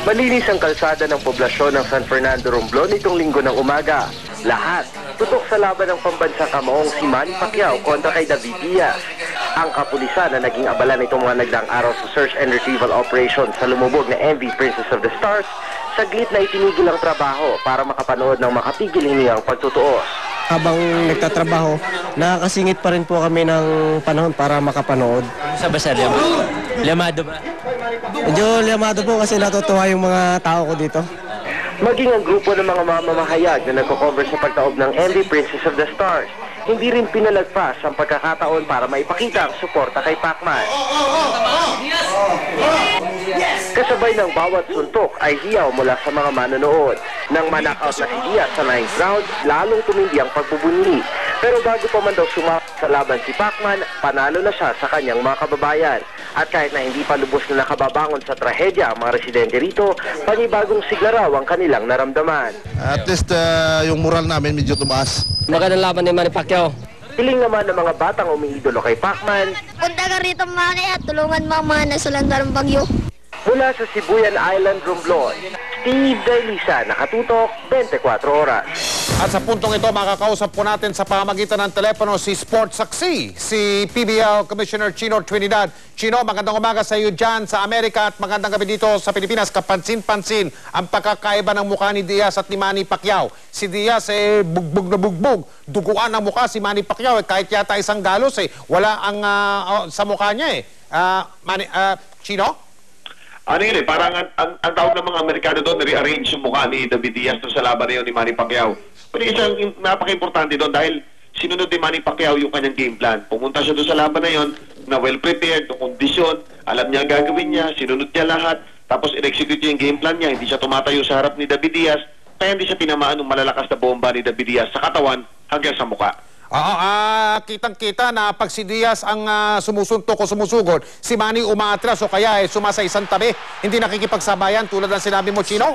Malinis ang kalsada ng poblasyon ng San Fernando Romblon nitong linggo ng umaga. Lahat tutok sa laban ng pambansang kamaong si Manny Pacquiao kontra kay David Diaz. Ang kapulisan na naging abala nitong mga nagdaang araw sa search and retrieval operation sa lumubog na MV Princess of the Stars, saglit na itinigil ang trabaho para makapanood ng makapigil hiniyang pagtutuos. Habang nagtatrabaho, nakakasingit pa rin po kami ng panahon para makapanood. Sa ba sir? Lamado ba? Medyo lamado po kasi natutuwa yung mga tao ko dito. Maging ang grupo ng mga mamamahayag na nagko-cover sa pagtaob ng MV Princess of the Stars, hindi rin pinalagpas ang pagkakataon para maipakita ang suporta kay Pacman. Kasabay ng bawat suntok ay hiyaw mula sa mga manonood. Nang manakaut na si Diaz sa 9th round, lalong tumindi ang pagbubunyi. Pero bago pa man daw sumama sa laban si Pacman, panalo na siya sa kanyang mga kababayan. At kahit na hindi pa lubos na nakababangon sa trahedya ang mga residente rito, panibagong sigla raw ang kanilang naramdaman. At least yung moral namin medyo tumaas. Magandang laban ni Manny Pacquiao. Piling naman ng mga batang umiidolo kay Pacman. Punta ka rito, Manny, at tulungan mga mga nasulandarang bagyo. Mula sa Sibuyan Island, Romblon, Steve Dailisa, nakatutok, 24 oras. At sa puntong ito, makakausap po natin sa pamamagitan ng telepono si Sports Saksi, si PBL Commissioner Chino Trinidad. Chino, magandang umaga sa iyo dyan sa Amerika at magandang gabi dito sa Pilipinas. Kapansin-pansin ang pagkakaiba ng mukha ni Diaz at ni Manny Pacquiao. Si Diaz bugbog na bugbog. Duguan ang mukha si Manny Pacquiao kahit yata isang galos wala ang sa mukha niya Chino? Ano yun parang ang tawag ng mga Amerikano doon, rearrange yung mukha ni David Diaz doon sa laban na yun ni Manny Pacquiao. Pero isang napaka-importante doon dahil sinunod ni Manny Pacquiao yung kanyang game plan. Pumunta siya doon sa laban na yun na well-prepared, ng kondisyon, alam niya ang gagawin niya, sinunod niya lahat, tapos in-execute niya yung game plan niya, hindi siya tumatayo sa harap ni David Diaz, kaya hindi siya tinamaan ng malalakas na bomba ni David Diaz sa katawan hanggang sa mukha. Kitang-kita na pag si Diaz ang sumusuntok o sumusugod, si Manny umaatras o kaya sumasa isang tabi, hindi nakikipagsabayan tulad ng sinabi mo, Chino?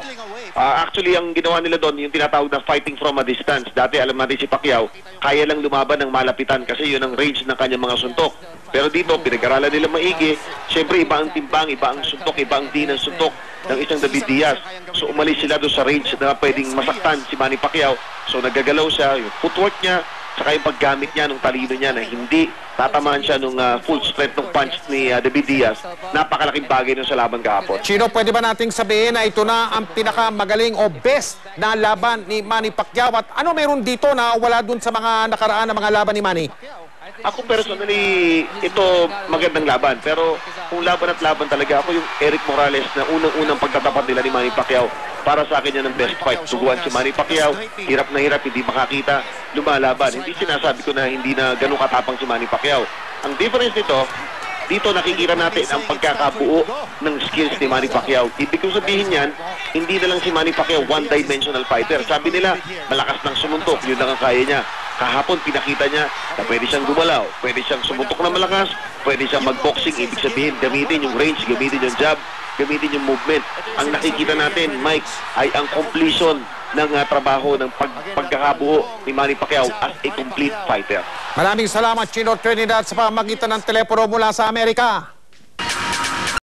Actually, ang ginawa nila doon, yung tinatawag na fighting from a distance. Dati, alam natin si Pacquiao, kaya lang lumaban ng malapitan kasi yun ang range ng kanyang mga suntok. Pero dito, pinag-aralan nila maigi. Siyempre, iba ang timbang, iba ang suntok, iba ang di ng suntok ng isang David Diaz. So, umalis sila doon sa range na pwedeng masaktan si Manny Pacquiao. So, naggagalaw siya, yung footwork niya, saka yung paggamit niya ng talino niya na hindi tatamaan siya nung full strength ng punch ni David Diaz. Napakalaking bagay nun sa laban kahapon. Chino, pwede ba nating sabihin na ito na ang pinakamagaling o best na laban ni Manny Pacquiao? At ano meron dito na wala dun sa mga nakaraan na mga laban ni Manny? Ako personally, ito magandang laban. Pero kung laban at laban talaga, ako yung Eric Morales na unang-unang pagtatapat nila ni Manny Pacquiao. Para sa akin yan ang best fight. Suguan si Manny Pacquiao, hirap na hirap, hindi makakita, lumalaban. Hindi sinasabi ko na hindi na ganun katapang si Manny Pacquiao. Ang difference nito, dito nakikita natin ang pagkakabuo ng skills ni Manny Pacquiao. Ibig kong sabihin yan, hindi na lang si Manny Pacquiao one-dimensional fighter. Sabi nila, malakas ng sumuntok, yun lang ang kaya niya. Kahapon, pinakita niya na pwede siyang gumalaw, pwede siyang sumuntok na malakas, pwede siyang mag-boxing. Ibig sabihin, gamitin yung range, gamitin yung jab, gamitin yung movement. Ang nakikita natin, Mike, ay ang completion ng trabaho ng pagkakabuo ni Manny Pacquiao as a complete fighter. Maraming salamat, Chino Trinidad, sa pamamagitan ng telepono mula sa Amerika.